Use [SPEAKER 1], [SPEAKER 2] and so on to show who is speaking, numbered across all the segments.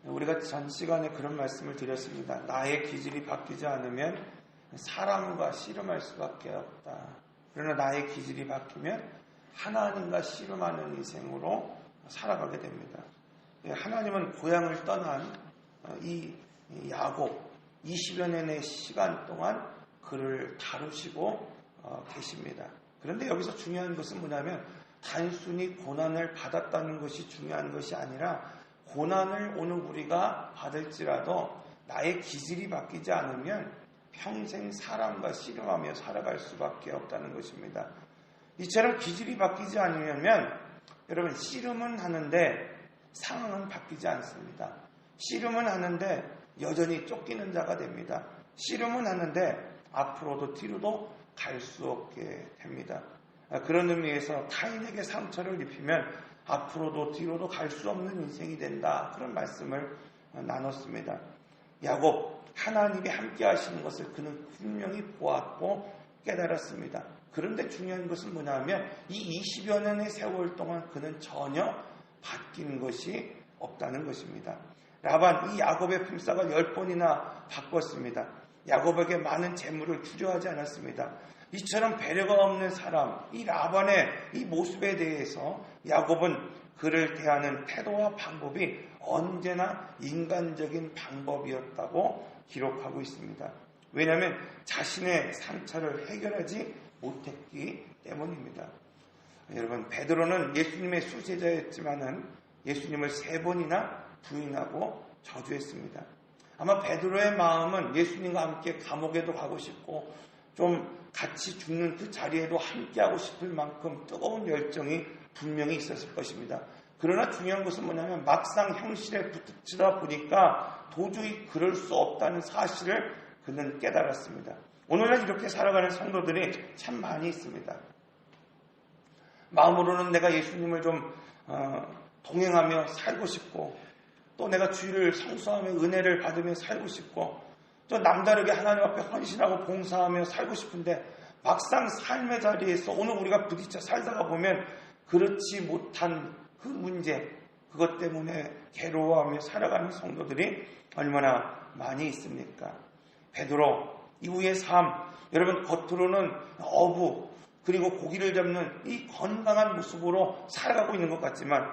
[SPEAKER 1] 우리가 전 시간에 그런 말씀을 드렸습니다. 나의 기질이 바뀌지 않으면 사람과 씨름할 수밖에 없다. 그러나 나의 기질이 바뀌면 하나님과 씨름하는 인생으로 살아가게 됩니다. 하나님은 고향을 떠난 이 야곱 20여 년의 시간 동안 그를 다루시고 계십니다. 그런데 여기서 중요한 것은 뭐냐면 단순히 고난을 받았다는 것이 중요한 것이 아니라 고난을 오늘 우리가 받을지라도 나의 기질이 바뀌지 않으면 평생 사람과 씨름하며 살아갈 수밖에 없다는 것입니다. 이처럼 기질이 바뀌지 않으려면 여러분 씨름은 하는데 상황은 바뀌지 않습니다. 씨름은 하는데 여전히 쫓기는 자가 됩니다. 씨름은 하는데 앞으로도 뒤로도 갈 수 없게 됩니다. 그런 의미에서 타인에게 상처를 입히면 앞으로도 뒤로도 갈 수 없는 인생이 된다. 그런 말씀을 나눴습니다. 야곱, 하나님이 함께 하시는 것을 그는 분명히 보았고 깨달았습니다. 그런데 중요한 것은 뭐냐면 이 20여 년의 세월 동안 그는 전혀 바뀐 것이 없다는 것입니다. 라반, 이 야곱의 품삯을 10번이나 바꿨습니다. 야곱에게 많은 재물을 주려하지 않았습니다. 이처럼 배려가 없는 사람, 이 라반의 이 모습에 대해서 야곱은 그를 대하는 태도와 방법이 언제나 인간적인 방법이었다고 기록하고 있습니다. 왜냐하면 자신의 상처를 해결하지 못했기 때문입니다. 여러분, 베드로는 예수님의 수제자였지만은 예수님을 3번이나 부인하고 저주했습니다. 아마 베드로의 마음은 예수님과 함께 감옥에도 가고 싶고 좀 같이 죽는 그 자리에도 함께하고 싶을 만큼 뜨거운 열정이 분명히 있었을 것입니다. 그러나 중요한 것은 뭐냐면 막상 형실에 부딪히다 보니까 도저히 그럴 수 없다는 사실을 그는 깨달았습니다. 오늘날 이렇게 살아가는 성도들이 참 많이 있습니다. 마음으로는 내가 예수님을 좀 동행하며 살고 싶고 또 내가 주의를 성수하며 은혜를 받으며 살고 싶고 또 남다르게 하나님 앞에 헌신하고 봉사하며 살고 싶은데 막상 삶의 자리에서 오늘 우리가 부딪혀 살다가 보면 그렇지 못한 그 문제, 그것 때문에 괴로워하며 살아가는 성도들이 얼마나 많이 있습니까? 베드로 이후의 삶, 여러분 겉으로는 어부 그리고 고기를 잡는 이 건강한 모습으로 살아가고 있는 것 같지만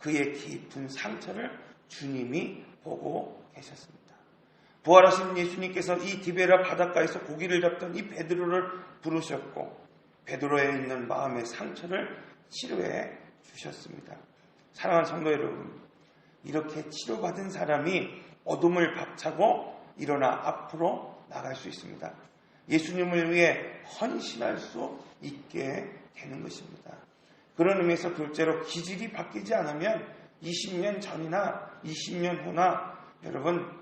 [SPEAKER 1] 그의 깊은 상처를 주님이 보고 계셨습니다. 부활하신 예수님께서 이 디베라 바닷가에서 고기를 잡던 이 베드로를 부르셨고 베드로에 있는 마음의 상처를 치료해 주셨습니다. 사랑하는 성도 여러분, 이렇게 치료받은 사람이 어둠을 박차고 일어나 앞으로 나갈 수 있습니다. 예수님을 위해 헌신할 수 있게 되는 것입니다. 그런 의미에서 둘째로 기질이 바뀌지 않으면 20년 전이나 20년 후나 여러분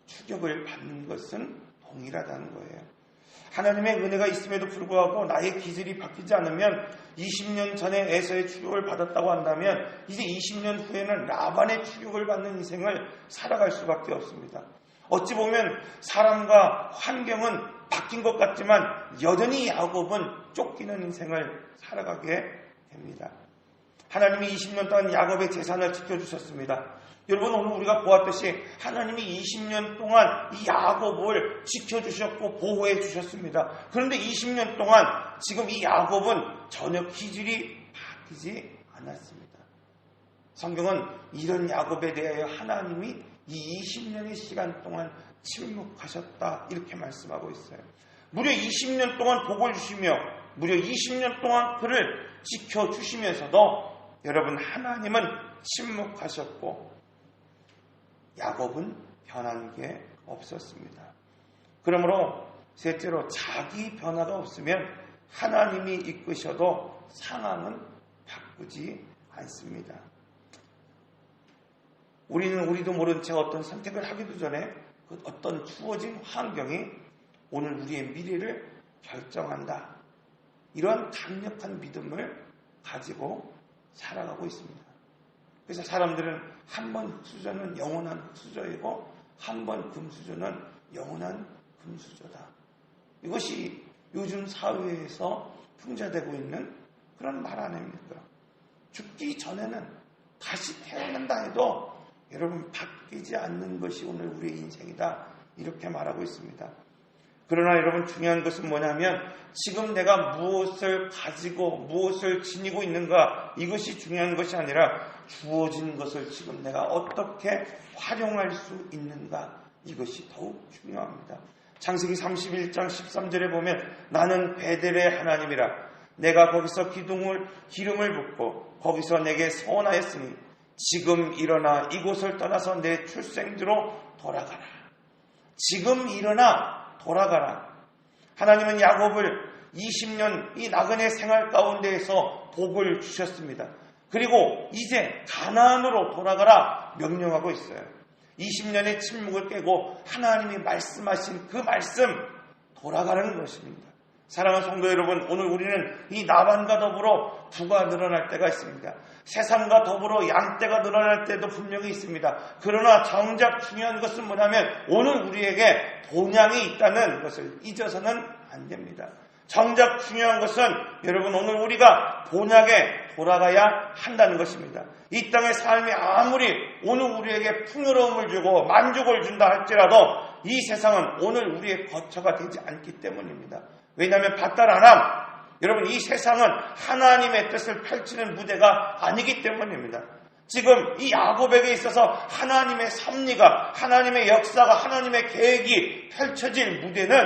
[SPEAKER 1] 추격을 받는 것은 동일하다는 거예요. 하나님의 은혜가 있음에도 불구하고 나의 기질이 바뀌지 않으면 20년 전에 에서의 추격을 받았다고 한다면 이제 20년 후에는 라반의 추격을 받는 인생을 살아갈 수밖에 없습니다. 어찌 보면 사람과 환경은 바뀐 것 같지만 여전히 야곱은 쫓기는 인생을 살아가게 됩니다. 하나님이 20년 동안 야곱의 재산을 지켜주셨습니다. 여러분 오늘 우리가 보았듯이 하나님이 20년 동안 이 야곱을 지켜주셨고 보호해 주셨습니다. 그런데 20년 동안 지금 이 야곱은 전혀 기질이 바뀌지 않았습니다. 성경은 이런 야곱에 대하여 하나님이 이 20년의 시간 동안 침묵하셨다 이렇게 말씀하고 있어요. 무려 20년 동안 복을 주시며 무려 20년 동안 그를 지켜주시면서도 여러분 하나님은 침묵하셨고 야곱은 변한 게 없었습니다. 그러므로 셋째로 자기 변화가 없으면 하나님이 이끄셔도 상황은 바꾸지 않습니다. 우리도 모른 채 어떤 선택을 하기도 전에 그 어떤 주어진 환경이 오늘 우리의 미래를 결정한다. 이러한 강력한 믿음을 가지고 살아가고 있습니다. 그래서 사람들은 한 번 흙수저는 영원한 흙수저이고 한 번 금수저는 영원한 금수저다. 이것이 요즘 사회에서 풍자되고 있는 그런 말 아닙니까? 죽기 전에는 다시 태어난다 해도 여러분 바뀌지 않는 것이 오늘 우리의 인생이다. 이렇게 말하고 있습니다. 그러나 여러분 중요한 것은 뭐냐면 지금 내가 무엇을 가지고 무엇을 지니고 있는가 이것이 중요한 것이 아니라 주어진 것을 지금 내가 어떻게 활용할 수 있는가 이것이 더욱 중요합니다. 창세기 31장 13절에 보면 나는 베델의 하나님이라 내가 거기서 기름을 붓고 거기서 내게 서원하였으니 지금 일어나 이곳을 떠나서 내 출생지로 돌아가라. 지금 일어나 돌아가라. 하나님은 야곱을 20년 이 나그네 생활 가운데에서 복을 주셨습니다. 그리고 이제 가나안으로 돌아가라 명령하고 있어요. 20년의 침묵을 깨고 하나님이 말씀하신 그 말씀 돌아가는 것입니다. 사랑하는 성도 여러분, 오늘 우리는 이 나반과 더불어 부가 늘어날 때가 있습니다. 세상과 더불어 양떼가 늘어날 때도 분명히 있습니다. 그러나 정작 중요한 것은 뭐냐면 오늘 우리에게 본향이 있다는 것을 잊어서는 안 됩니다. 정작 중요한 것은 여러분 오늘 우리가 본향에 돌아가야 한다는 것입니다. 이 땅의 삶이 아무리 오늘 우리에게 풍요로움을 주고 만족을 준다 할지라도 이 세상은 오늘 우리의 거처가 되지 않기 때문입니다. 왜냐하면 바다라남 여러분 이 세상은 하나님의 뜻을 펼치는 무대가 아니기 때문입니다. 지금 이 야곱에게 있어서 하나님의 섭리가 하나님의 역사가 하나님의 계획이 펼쳐질 무대는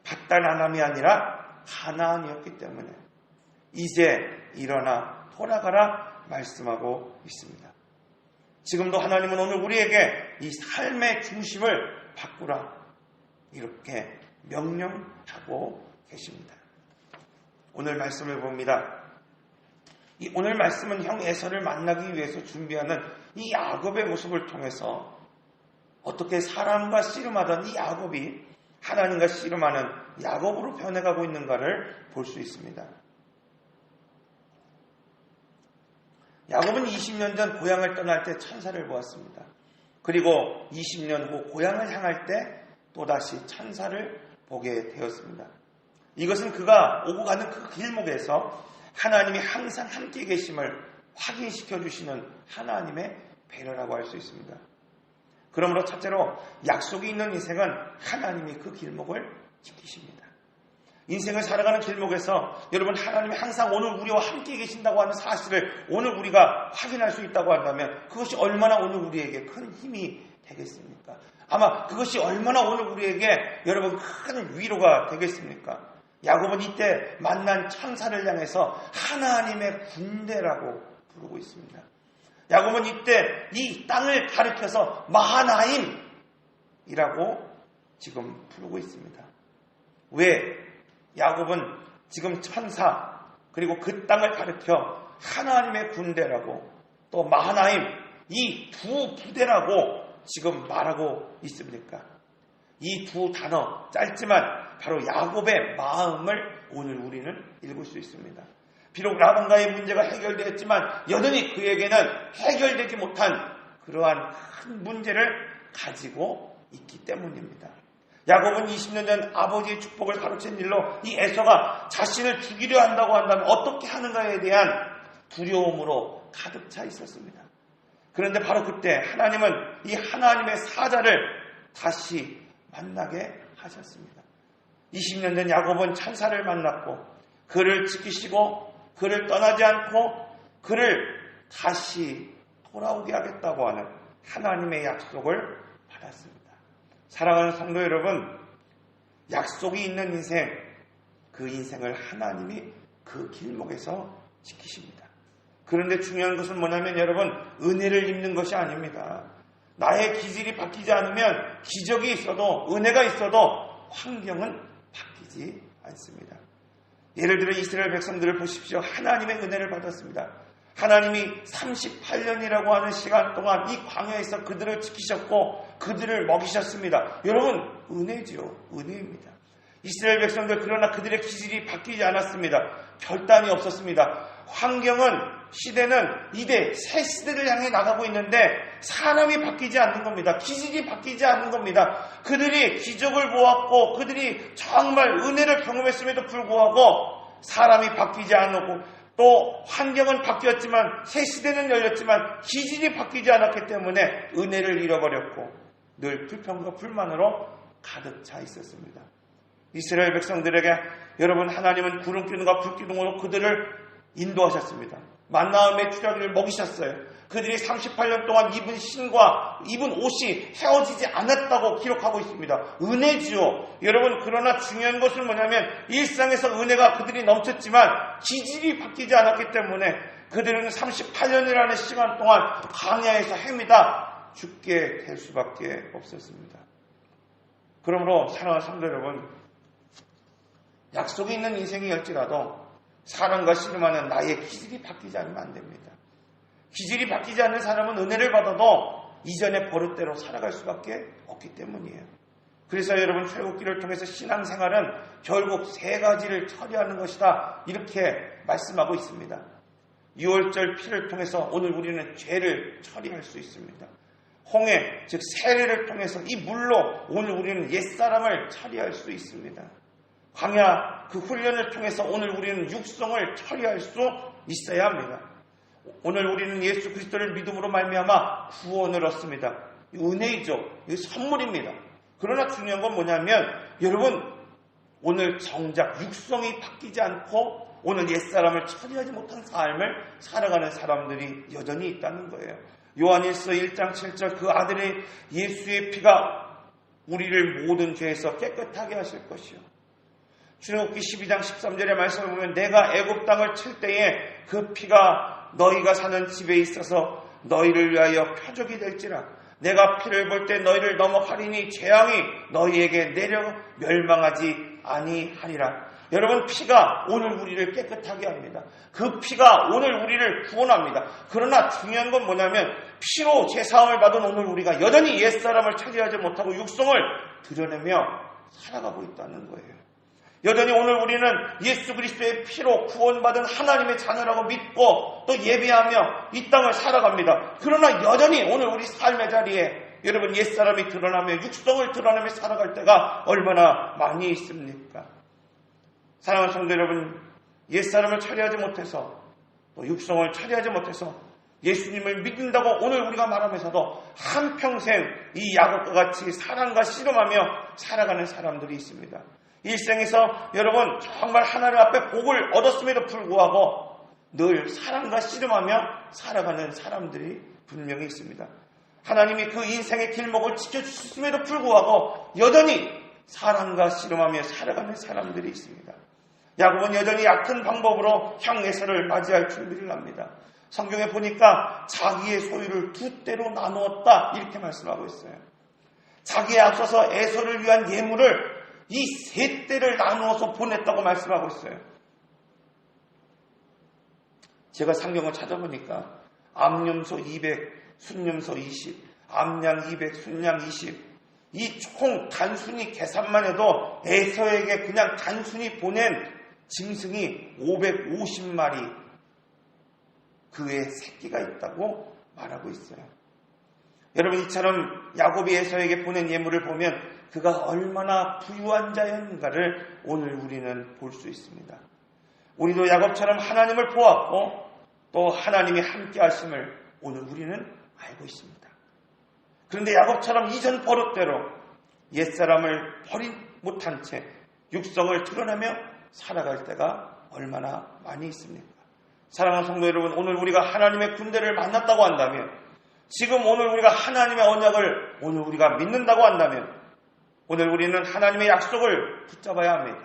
[SPEAKER 1] 바다라남이 아니라 가나안이었기 때문에 이제 일어나 돌아가라 말씀하고 있습니다. 지금도 하나님은 오늘 우리에게 이 삶의 중심을 바꾸라 이렇게 명령하고 계십니다. 오늘 말씀을 봅니다. 이 오늘 말씀은 형 에서를 만나기 위해서 준비하는 이 야곱의 모습을 통해서 어떻게 사람과 씨름하던 이 야곱이 하나님과 씨름하는 야곱으로 변해가고 있는가를 볼 수 있습니다. 야곱은 20년 전 고향을 떠날 때 천사를 보았습니다. 그리고 20년 후 고향을 향할 때 또다시 천사를 보게 되었습니다. 이것은 그가 오고 가는 그 길목에서 하나님이 항상 함께 계심을 확인시켜 주시는 하나님의 배려라고 할 수 있습니다. 그러므로 첫째로 약속이 있는 인생은 하나님이 그 길목을 지키십니다. 인생을 살아가는 길목에서 여러분 하나님이 항상 오늘 우리와 함께 계신다고 하는 사실을 오늘 우리가 확인할 수 있다고 한다면 그것이 얼마나 오늘 우리에게 큰 힘이 되겠습니까? 아마 그것이 얼마나 오늘 우리에게 여러분 큰 위로가 되겠습니까? 야곱은 이때 만난 천사를 향해서 하나님의 군대라고 부르고 있습니다. 야곱은 이때 이 땅을 가리켜서 마하나임이라고 지금 부르고 있습니다. 왜? 야곱은 지금 천사 그리고 그 땅을 가리켜 하나님의 군대라고 또 마하나임 이 두 부대라고 지금 말하고 있습니까? 이 두 단어 짧지만 바로 야곱의 마음을 오늘 우리는 읽을 수 있습니다. 비록 라반과의 문제가 해결되었지만 여전히 그에게는 해결되지 못한 그러한 큰 문제를 가지고 있기 때문입니다. 야곱은 20년 전 아버지의 축복을 가로챈 일로 이 에서가 자신을 죽이려 한다고 한다면 어떻게 하는가에 대한 두려움으로 가득 차 있었습니다. 그런데 바로 그때 하나님은 이 하나님의 사자를 다시 만나게 하셨습니다. 20년 전 야곱은 천사를 만났고 그를 지키시고 그를 떠나지 않고 그를 다시 돌아오게 하겠다고 하는 하나님의 약속을 받았습니다. 사랑하는 성도 여러분, 약속이 있는 인생, 그 인생을 하나님이 그 길목에서 지키십니다. 그런데 중요한 것은 뭐냐면 여러분, 은혜를 입는 것이 아닙니다. 나의 기질이 바뀌지 않으면 기적이 있어도 은혜가 있어도 환경은 바뀌지 않습니다. 예를 들어 이스라엘 백성들을 보십시오. 하나님의 은혜를 받았습니다. 하나님이 38년이라고 하는 시간 동안 이 광야에서 그들을 지키셨고 그들을 먹이셨습니다. 여러분, 은혜지요. 은혜입니다. 이스라엘 백성들 그러나 그들의 기질이 바뀌지 않았습니다. 결단이 없었습니다. 환경은 시대는 이제 새 시대를 향해 나가고 있는데 사람이 바뀌지 않는 겁니다. 기질이 바뀌지 않는 겁니다. 그들이 기적을 보았고 그들이 정말 은혜를 경험했음에도 불구하고 사람이 바뀌지 않고 또 환경은 바뀌었지만 새 시대는 열렸지만 기질이 바뀌지 않았기 때문에 은혜를 잃어버렸고 늘 불평과 불만으로 가득 차 있었습니다. 이스라엘 백성들에게 여러분 하나님은 구름기둥과 불기둥으로 그들을 인도하셨습니다. 만나와 메추라기를 먹이셨어요. 그들이 38년 동안 입은 신과 입은 옷이 헤어지지 않았다고 기록하고 있습니다. 은혜지요. 여러분 그러나 중요한 것은 뭐냐면 일상에서 은혜가 그들이 넘쳤지만 기질이 바뀌지 않았기 때문에 그들은 38년이라는 시간 동안 광야에서 헤매다 죽게 될 수밖에 없었습니다. 그러므로 사랑하는 성도 여러분, 약속이 있는 인생이었지라도 사랑과 씨름하는 나의 기질이 바뀌지 않으면 안 됩니다. 기질이 바뀌지 않는 사람은 은혜를 받아도 이전의 버릇대로 살아갈 수밖에 없기 때문이에요. 그래서 여러분 출애굽기를 통해서 신앙생활은 결국 세 가지를 처리하는 것이다 이렇게 말씀하고 있습니다. 유월절 피를 통해서 오늘 우리는 죄를 처리할 수 있습니다. 홍해 즉 세례를 통해서 이 물로 오늘 우리는 옛사람을 처리할 수 있습니다. 광야 그 훈련을 통해서 오늘 우리는 육성을 처리할 수 있어야 합니다. 오늘 우리는 예수 그리스도를 믿음으로 말미암아 구원을 얻습니다. 은혜이죠. 이 선물입니다. 그러나 중요한 건 뭐냐면 여러분 오늘 정작 육성이 바뀌지 않고 오늘 옛사람을 처리하지 못한 삶을 살아가는 사람들이 여전히 있다는 거예요. 요한일서 1장 7절 그 아들의 예수의 피가 우리를 모든 죄에서 깨끗하게 하실 것이요. 출애굽기 12장 13절의 말씀을 보면 내가 애굽 땅을 칠 때에 그 피가 너희가 사는 집에 있어서 너희를 위하여 표적이 될지라 내가 피를 볼 때 너희를 넘어가리니 재앙이 너희에게 내려 멸망하지 아니하리라. 여러분 피가 오늘 우리를 깨끗하게 합니다. 그 피가 오늘 우리를 구원합니다. 그러나 중요한 건 뭐냐면 피로 제사함을 받은 오늘 우리가 여전히 옛사람을 처리하지 못하고 육성을 드러내며 살아가고 있다는 거예요. 여전히 오늘 우리는 예수 그리스도의 피로 구원받은 하나님의 자녀라고 믿고 또 예배하며 이 땅을 살아갑니다. 그러나 여전히 오늘 우리 삶의 자리에 여러분 옛사람이 드러나며 육성을 드러내며 살아갈 때가 얼마나 많이 있습니까? 사랑하는 성도 여러분, 옛사람을 처리하지 못해서 또 육성을 처리하지 못해서 예수님을 믿는다고 오늘 우리가 말하면서도 한평생 이 야곱과 같이 사랑과 씨름하며 살아가는 사람들이 있습니다. 일생에서 여러분 정말 하나님 앞에 복을 얻었음에도 불구하고 늘 사랑과 씨름하며 살아가는 사람들이 분명히 있습니다. 하나님이 그 인생의 길목을 지켜주셨음에도 불구하고 여전히 사랑과 씨름하며 살아가는 사람들이 있습니다. 야곱은 여전히 약한 방법으로 향에서를 맞이할 준비를 합니다. 성경에 보니까 자기의 소유를 두 때로 나누었다 이렇게 말씀하고 있어요. 자기에 앞서서 에서를 위한 예물을 이 세 때를 나누어서 보냈다고 말씀하고 있어요. 제가 성경을 찾아보니까 암염소 200, 순염소 20, 암양 200, 순양 20 이 총 단순히 계산만 해도 에서에게 그냥 단순히 보낸 짐승이 550마리 그의 새끼가 있다고 말하고 있어요. 여러분 이처럼 야곱이 에서에게 보낸 예물을 보면 그가 얼마나 부유한 자였는가를 오늘 우리는 볼 수 있습니다. 우리도 야곱처럼 하나님을 보았고 또 하나님이 함께 하심을 오늘 우리는 알고 있습니다. 그런데 야곱처럼 이전 버릇대로 옛사람을 버리 못한 채 육성을 드러내며 살아갈 때가 얼마나 많이 있습니까? 사랑하는 성도 여러분, 오늘 우리가 하나님의 군대를 만났다고 한다면 지금 오늘 우리가 하나님의 언약을 오늘 우리가 믿는다고 한다면 오늘 우리는 하나님의 약속을 붙잡아야 합니다.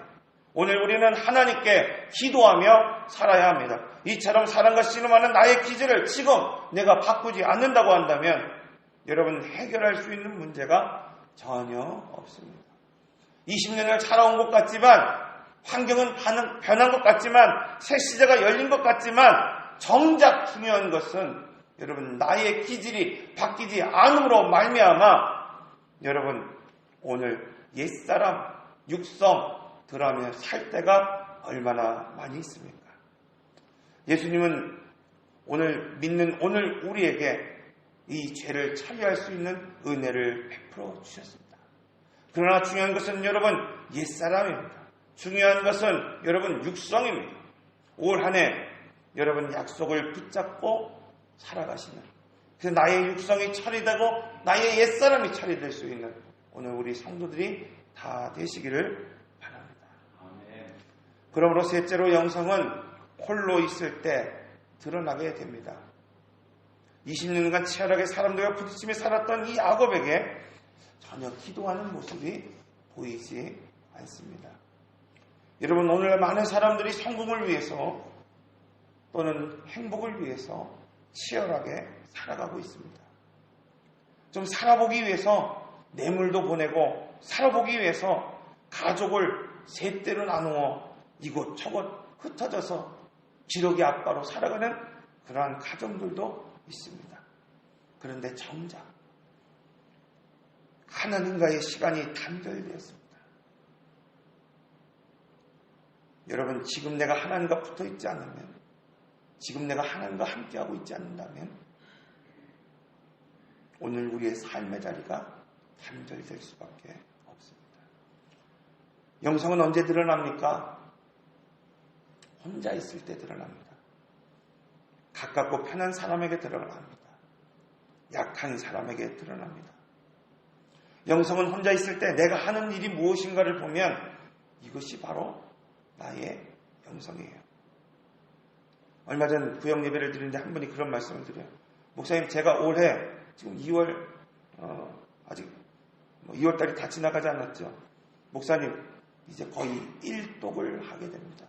[SPEAKER 1] 오늘 우리는 하나님께 기도하며 살아야 합니다. 이처럼 사랑과 씨름하는 나의 기질을 지금 내가 바꾸지 않는다고 한다면 여러분 해결할 수 있는 문제가 전혀 없습니다. 20년을 살아온 것 같지만 환경은 변한 것 같지만 새 시대가 열린 것 같지만 정작 중요한 것은 여러분 나의 기질이 바뀌지 않음으로 말미암아 여러분 오늘 옛사람 육성 들어가며 살 때가 얼마나 많이 있습니까? 예수님은 오늘 믿는 오늘 우리에게 이 죄를 처리할 수 있는 은혜를 베풀어 주셨습니다. 그러나 중요한 것은 여러분 옛사람입니다. 중요한 것은 여러분 육성입니다. 올 한 해 여러분 약속을 붙잡고 살아가시는, 그래서 나의 육성이 처리되고 나의 옛사람이 처리될 수 있는 오늘 우리 성도들이 다 되시기를 바랍니다. 그러므로 셋째로 영성은 홀로 있을 때 드러나게 됩니다. 20년간 치열하게 사람들과 부딪히며 살았던 이 야곱에게 전혀 기도하는 모습이 보이지 않습니다. 여러분, 오늘 많은 사람들이 성공을 위해서 또는 행복을 위해서 치열하게 살아가고 있습니다. 좀 살아보기 위해서 뇌물도 보내고 살아보기 위해서 가족을 셋대로 나누어 이곳저곳 흩어져서 기러기 아빠로 살아가는 그러한 가정들도 있습니다. 그런데 정작 하나님과의 시간이 단절되었습니다. 여러분, 지금 내가 하나님과 붙어 있지 않으면, 지금 내가 하나님과 함께하고 있지 않는다면 오늘 우리의 삶의 자리가 단절될 수밖에 없습니다. 영성은 언제 드러납니까? 혼자 있을 때 드러납니다. 가깝고 편한 사람에게 드러납니다. 약한 사람에게 드러납니다. 영성은 혼자 있을 때 내가 하는 일이 무엇인가를 보면 이것이 바로 나의 영성이에요. 얼마 전 구역 예배를 드리는데 한 분이 그런 말씀을 드려요. 목사님, 제가 올해 지금 2월 아직 2월달이 다 지나가지 않았죠. 목사님, 이제 거의 1독을 하게 됩니다.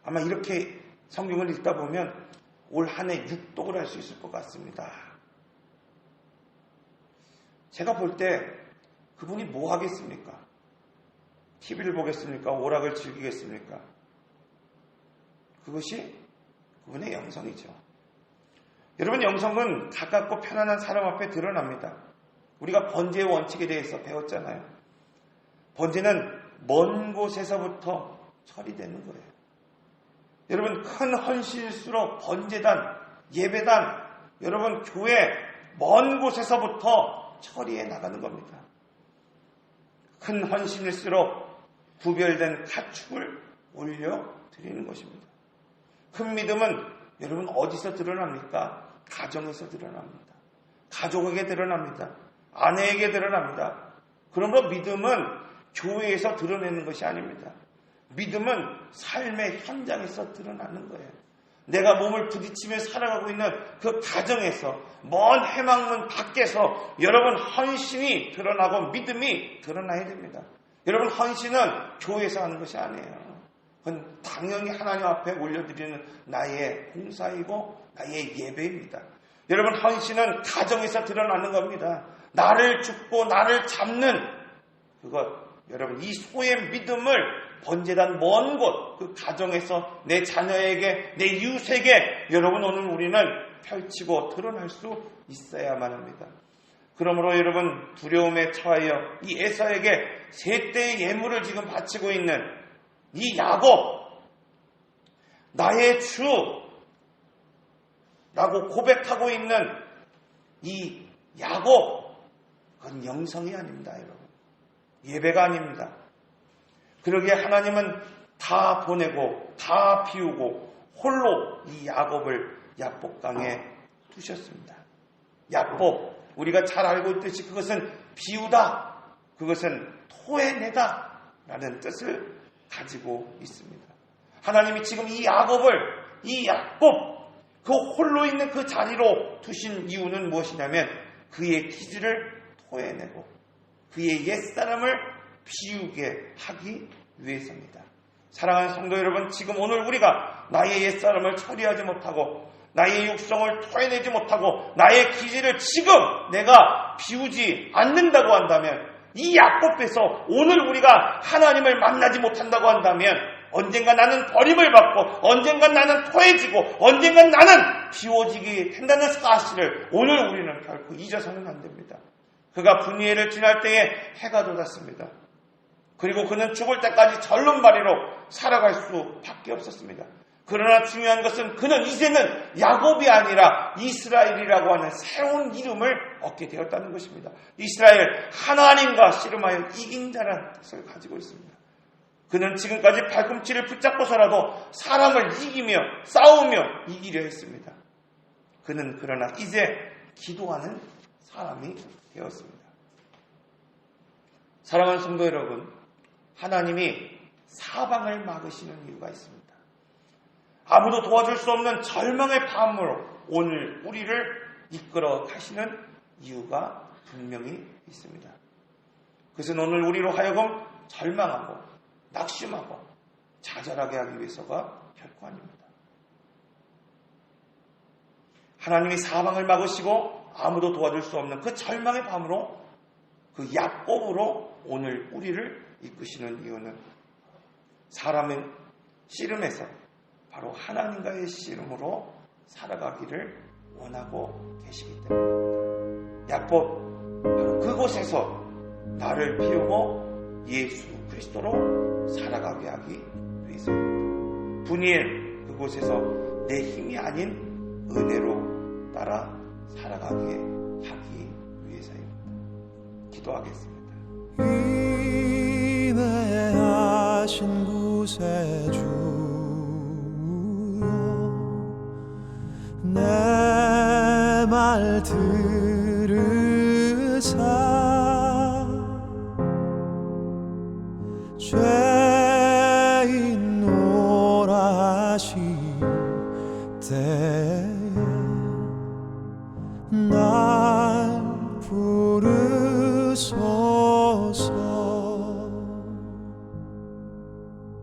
[SPEAKER 1] 아마 이렇게 성경을 읽다 보면 올 한 해 6독을 할 수 있을 것 같습니다. 제가 볼 때 그분이 뭐 하겠습니까? TV를 보겠습니까? 오락을 즐기겠습니까? 그것이 그분의 영성이죠. 여러분, 영성은 가깝고 편안한 사람 앞에 드러납니다. 우리가 번제의 원칙에 대해서 배웠잖아요. 번제는 먼 곳에서부터 처리되는 거예요. 여러분, 큰 헌신일수록 번제단, 예배단, 여러분 교회 먼 곳에서부터 처리해 나가는 겁니다. 큰 헌신일수록 구별된 가축을 올려드리는 것입니다. 큰 믿음은 여러분 어디서 드러납니까? 가정에서 드러납니다. 가족에게 드러납니다. 아내에게 드러납니다. 그러므로 믿음은 교회에서 드러내는 것이 아닙니다. 믿음은 삶의 현장에서 드러나는 거예요. 내가 몸을 부딪히며 살아가고 있는 그 가정에서, 먼 해망문 밖에서 여러분 헌신이 드러나고 믿음이 드러나야 됩니다. 여러분, 헌신은 교회에서 하는 것이 아니에요. 그건 당연히 하나님 앞에 올려드리는 나의 봉사이고 나의 예배입니다. 여러분, 헌신은 가정에서 드러나는 겁니다. 나를 줍고 나를 잡는 그것, 여러분, 이 소의 믿음을 번제단 먼 곳, 그 가정에서 내 자녀에게, 내 이웃에게 여러분 오늘 우리는 펼치고 드러날 수 있어야만 합니다. 그러므로 여러분, 두려움에 처하여 이 에사에게 셋대의 예물을 지금 바치고 있는 이 야곱, 나의 주 라고 고백하고 있는 이 야곱, 그건 영성이 아닙니다, 여러분. 예배가 아닙니다. 그러기에 하나님은 다 보내고 다 비우고 홀로 이 야곱을 야복강에 두셨습니다. 야복, 우리가 잘 알고 있듯이 그것은 비우다, 그것은 토해내다 라는 뜻을 가지고 있습니다. 하나님이 지금 이 야곱을, 이 야곱, 그 홀로 있는 그 자리로 두신 이유는 무엇이냐면 그의 기질을 토해내고 그의 옛사람을 비우게 하기 위해서입니다. 사랑하는 성도 여러분, 지금 오늘 우리가 나의 옛사람을 처리하지 못하고 나의 육성을 토해내지 못하고 나의 기질을 지금 내가 비우지 않는다고 한다면, 이 야곱에서 오늘 우리가 하나님을 만나지 못한다고 한다면 언젠가 나는 버림을 받고 언젠가 나는 토해지고 언젠가 나는 비워지게 된다는 사실을 오늘 우리는 결코 잊어서는 안 됩니다. 그가 분이엘을 지날 때에 해가 돋았습니다. 그리고 그는 죽을 때까지 절름발이로 살아갈 수밖에 없었습니다. 그러나 중요한 것은 그는 이제는 야곱이 아니라 이스라엘이라고 하는 새로운 이름을 얻게 되었다는 것입니다. 이스라엘, 하나님과 씨름하여 이긴 자라는 뜻을 가지고 있습니다. 그는 지금까지 팔꿈치를 붙잡고서라도 사람을 이기며 싸우며 이기려 했습니다. 그는 그러나 이제 기도하는 사람이 되었습니다. 사랑하는 성도 여러분, 하나님이 사방을 막으시는 이유가 있습니다. 아무도 도와줄 수 없는 절망의 밤으로 오늘 우리를 이끌어 가시는 이유가 분명히 있습니다. 그것은 오늘 우리로 하여금 절망하고 낙심하고 좌절하게 하기 위해서가 결코 아닙니다. 하나님이 사방을 막으시고 아무도 도와줄 수 없는 그 절망의 밤으로, 그 야곱으로 오늘 우리를 이끄시는 이유는 사람의 씨름에서 바로 하나님과의 씨름으로 살아가기를 원하고 계시기 때문입니다. 야곱, 바로 그곳에서 나를 피우고 예수 그리스도로 살아가게 하기 위해서입니다. 분이엘, 그곳에서 내 힘이 아닌 은혜로 따라 살아가게 하기 위해서입니다. 기도하겠습니다.
[SPEAKER 2] 인내하신 구세주여, 내 말 들으사 죄인 오라 하실 때에 나